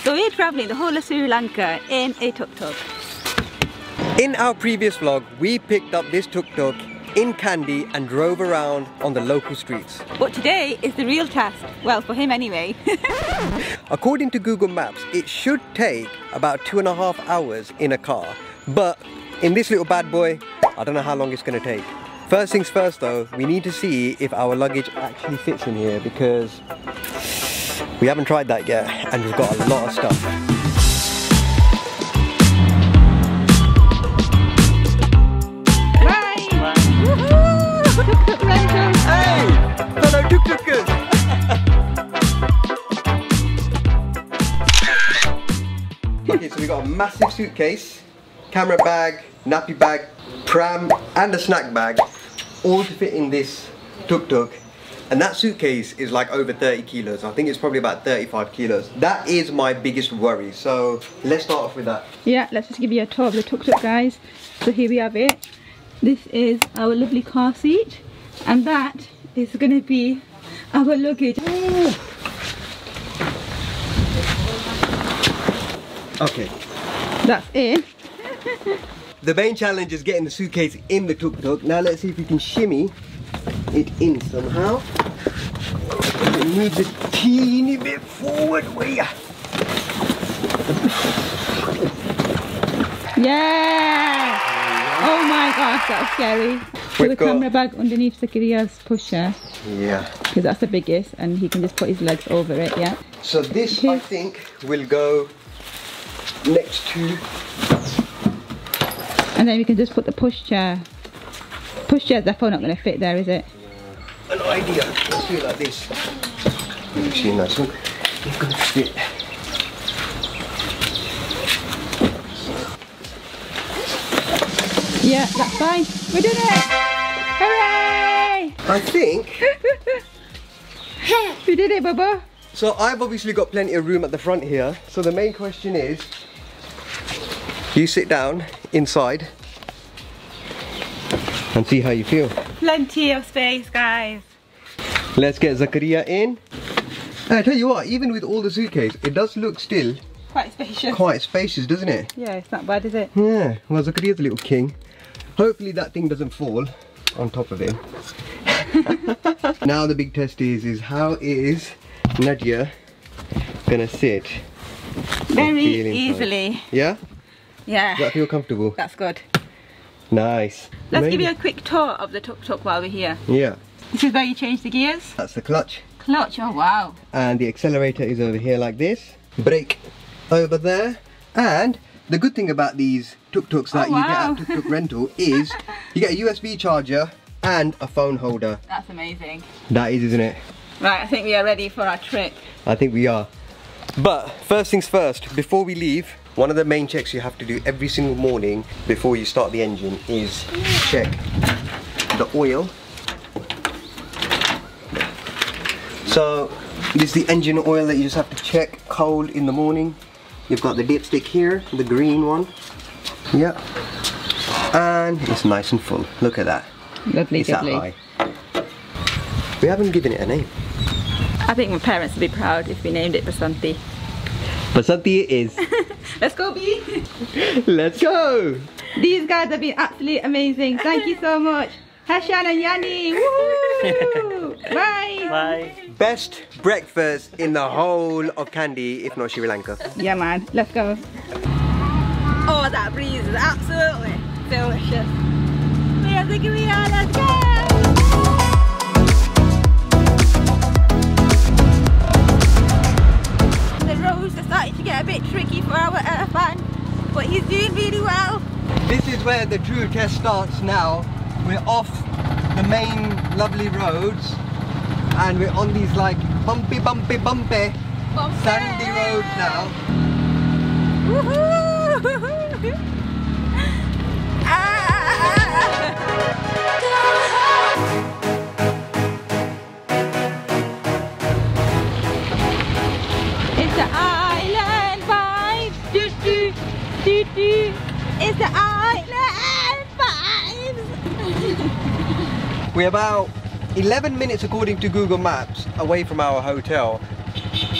So we're travelling the whole of Sri Lanka in a tuk-tuk. In our previous vlog, we picked up this tuk-tuk in Kandy and drove around on the local streets. But today is the real test. Well, for him anyway. According to Google Maps, it should take about 2.5 hours in a car. But in this little bad boy, I don't know how long it's going to take. First things first though, we need to see if our luggage actually fits in here because we haven't tried that yet and we've got a lot of stuff. Hey! Hello tuk-tukers! Okay, so we got a massive suitcase, camera bag, nappy bag, pram and a snack bag, all to fit in this tuk-tuk. And that suitcase is like over 30 kilos. I think it's probably about 35 kilos. That is my biggest worry. So let's start off with that. Yeah, let's just give you a tour of the tuk-tuk, guys. So here we have it. This is our lovely car seat. And that is going to be our luggage. Ooh. Okay. That's it. The main challenge is getting the suitcase in the tuk-tuk. Now let's see if we can shimmy it in somehow. Move this teeny bit forward. Yeah! Oh my gosh, that's scary. Put the camera bag underneath Sigiriya's pusher. Yeah. Because that's the biggest and he can just put his legs over it, yeah? So this, I think, will go next to... And then we can just put the pushchair. Pushchair's definitely not going to fit there, is it? An idea. Let's do it like this. Actually, nice one. It's going to fit. Yeah, that's fine. We did it! Hooray! I think... We did it, Bubba. So I've obviously got plenty of room at the front here. So the main question is, you sit down inside and see how you feel. Plenty of space, guys. Let's get Zakariya in. And I tell you what, even with all the suitcase, it does look still quite spacious. Quite spacious, doesn't it? Yeah, it's not bad, is it? Yeah, well, Zakariya's a little king. Hopefully that thing doesn't fall on top of him. Now the big test is how is Nadia gonna sit? Very easily. Yeah? Yeah. Does that feel comfortable? That's good. Nice. Let's give you a quick tour of the tuk-tuk while we're here. Yeah. This is where you change the gears. That's the clutch. Clutch, oh wow. And the accelerator is over here like this. Brake over there. And the good thing about these tuk-tuks that you get at tuk-tuk rental is you get a USB charger and a phone holder. That's amazing. That is, isn't it? Right, I think we are ready for our trip. I think we are. But first things first, before we leave, one of the main checks you have to do every single morning before you start the engine is check the oil. So this is the engine oil that you just have to check cold in the morning. You've got the dipstick here, the green one. Yeah. And it's nice and full. Look at that. Lovely, it's lovely. that high. We haven't given it a name. I think my parents would be proud if we named it Basanti. Basanti it is. Let's go, B. Let's go. These guys have been absolutely amazing. Thank you so much. Hashan and Yanni. Woohoo! Bye. Bye. Best breakfast in the whole of Kandy, if not Sri Lanka. Yeah, man. Let's go. Oh, that breeze is absolutely delicious. Sigiriya, let's go. The roads are starting to get a bit tricky for our Irfan, but he's doing really well. This is where the true test starts now. We're off the main lovely roads and we're on these like bumpy sandy roads now. Woohoo! It's the island vibe. It's the island vibes. We're about 11 minutes according to Google Maps away from our hotel.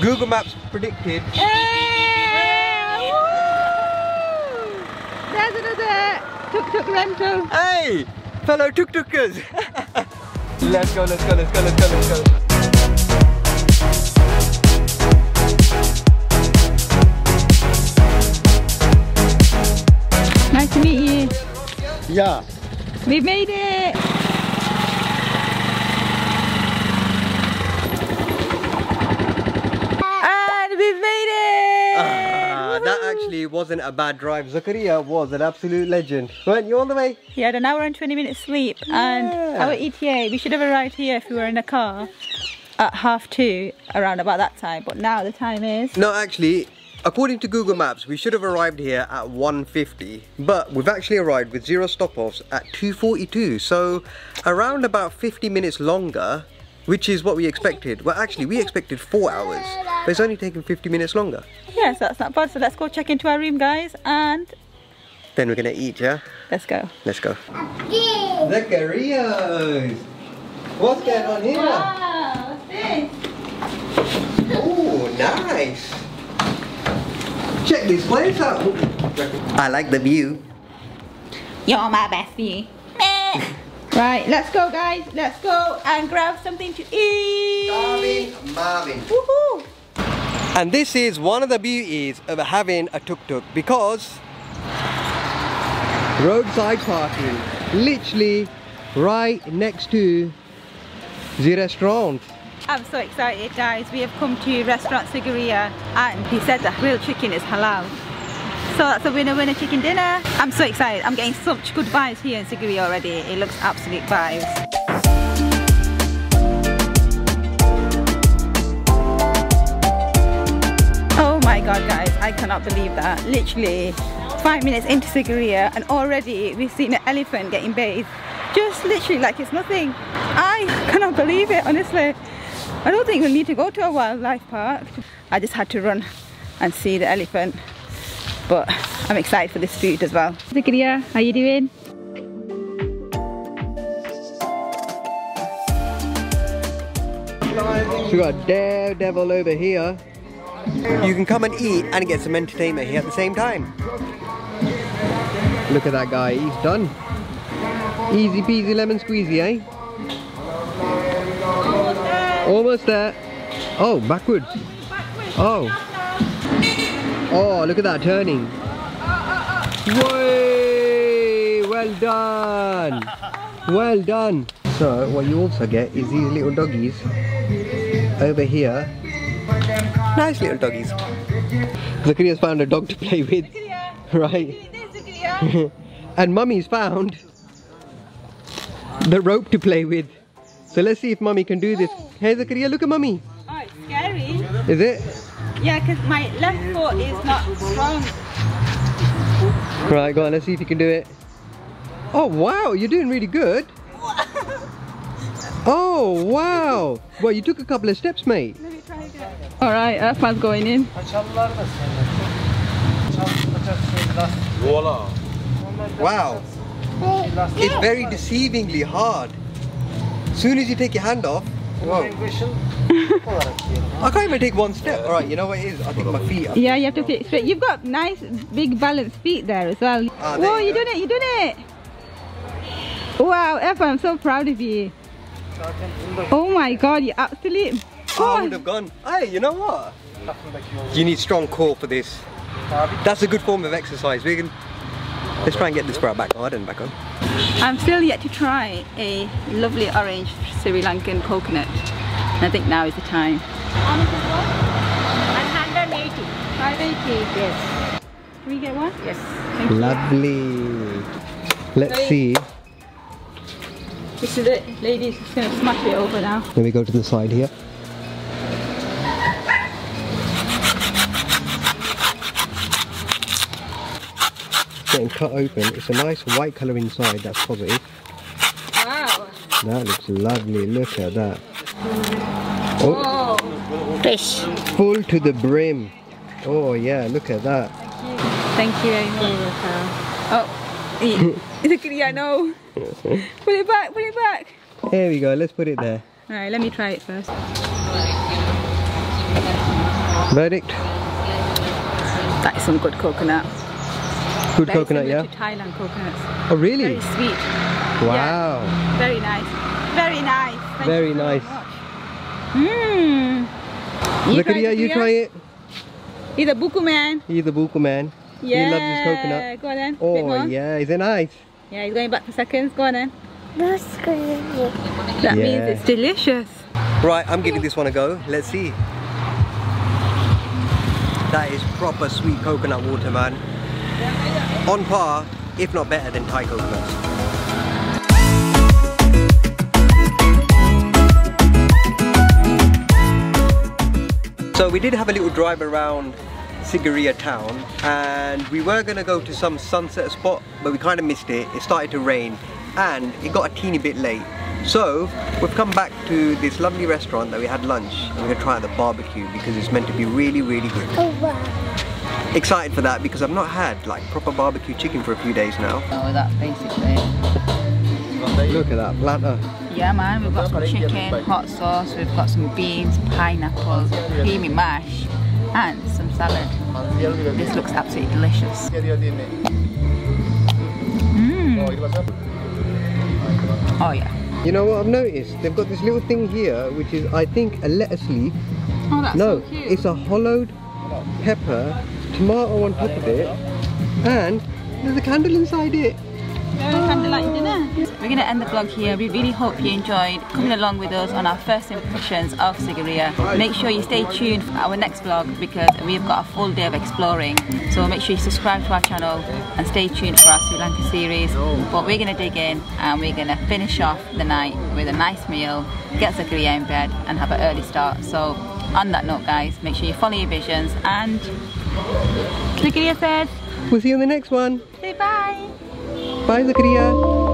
Google Maps predicted tuk-tuk rental. Hey, fellow tuk-tukers. Let's go, let's go, let's go, let's go, let's go. Nice to meet you. Yeah. We made it. And we made it. That actually wasn't a bad drive. Zakariya was an absolute legend. Weren't you all the way? He had an hour and 20 minutes sleep, and our ETA, we should have arrived here if we were in a car at 2:30 around about that time, but now the time is... No, actually, according to Google Maps, we should have arrived here at 1:50, but we've actually arrived with 0 stop-offs at 2:42, so around about 50 minutes longer, which is what we expected. Well, actually, we expected 4 hours, but it's only taken 50 minits longer. Yes, that's not bad, so let's go check into our room, guys, and... Then we're gonna eat, yeah? Let's go. Let's go. Zakariya! What's going on here? Wow, what's this? Oh, nice! Check this place out! I like the view. You're my bestie. Right, let's go, guys. Let's go and grab something to eat. Marvin. Woohoo! And this is one of the beauties of having a tuk-tuk, because roadside parking, literally right next to the restaurant. I'm so excited, guys. We have come to restaurant Sigiriya, and he said the grilled chicken is halal. So that's a winner chicken dinner. I'm so excited. I'm getting such good vibes here in Sigiriya already. It looks absolute vibes. Oh my god, guys, I cannot believe that. Literally 5 minutes into Sigiriya and already we've seen an elephant getting bathed. Just literally like it's nothing. I cannot believe it, honestly. I don't think we'll need to go to a wildlife park. I just had to run and see the elephant. But I'm excited for this food as well. Zakariya, how you doing? So we got Daredevil over here. You can come and eat and get some entertainment here at the same time. Look at that guy, he's done. Easy peasy lemon squeezy, eh? Almost there. Oh, backwards. Oh. Oh, look at that turning. Way! Well done. Well done. So, what you also get is these little doggies over here. Nice little doggies. Zakariya's found a dog to play with. Right. And Mummy's found the rope to play with. So let's see if Mummy can do this. Hey Zakariya, look at Mummy. Oh, it's scary. Is it? Yeah, because my left foot is not strong. Right, go on, let's see if you can do it. Oh wow, you're doing really good. Oh wow. Well, you took a couple of steps, mate. Let me try again. Alright, Irfan's going in. Wow. It's very deceivingly hard. As soon as you take your hand off, whoa. I can't even take one step. Alright, you know what it is? I think my feet are... Yeah, you have to fit straight. You've got nice, big, balanced feet there as well. Whoa, you done it, you done it! Wow, Irfan, I'm so proud of you. Oh my god, you absolutely... I would have gone. Hey, you know what? You need strong core for this. That's a good form of exercise. We can... Let's try and get this for our back garden back on. I'm still yet to try a lovely orange Sri Lankan coconut. And I think now is the time. How much is one? 180. 580? Yes. Can we get one? Yes. Thank Lovely. Let's see. This is it, ladies. Just gonna smash it over now. Let me go to the side here. Getting cut open. It's a nice white colour inside, that's positive. Wow. That looks lovely, look at that. Oh. Fish. Full to the brim. Oh yeah, look at that. Thank you very much. Oh, Zakariya, no. Put it back, put it back. There we go, let's put it there. Alright, let me try it first. Verdict? That is some good coconut. Good Very coconut, similar yeah? to Thailand coconuts. Oh, really? Very sweet. Wow. Yeah. Very nice. Very nice. Thank Very you so nice. much. Mmm. Zakariya, you try it. He's a buku man. He's the buku man. Yeah. He loves his coconut. Go on then. Bit Oh, more. yeah. Is it nice? Yeah, he's going back for seconds. Go on then. That's good. That Yeah. means it's delicious. Right, I'm giving this one a go. Let's see. That is proper sweet coconut water, man. On par, if not better than Thai coconuts. So we did have a little drive around Sigiriya town, and we were going to go to some sunset spot, but we kind of missed it. It started to rain and it got a teeny bit late. So we've come back to this lovely restaurant that we had lunch, and we're going to try out the barbecue because it's meant to be really, really good. Oh wow. Excited for that because I've not had like proper barbecue chicken for a few days now. Oh, that's basically it. Look at that platter. Yeah man, we've got some chicken, hot sauce, we've got some beans, pineapple, creamy mash and some salad. This looks absolutely delicious. Oh yeah. You know what I've noticed? They've got this little thing here which is, I think, a lettuce leaf. Oh, that's No, so cute. it's a hollowed pepper, tomato on top of it, and there's a candle inside it. Candlelight dinner. We're going to end the vlog here. We really hope you enjoyed coming along with us on our first impressions of Sigiriya. Make sure you stay tuned for our next vlog because we've got a full day of exploring. So make sure you subscribe to our channel and stay tuned for our Sri Lanka series. But we're going to dig in and we're going to finish off the night with a nice meal, get Zakariya in bed and have an early start. So on that note guys, make sure you follow your visions, and Zakariya said, We'll see you on the next one. say bye. Bye, Zakariya.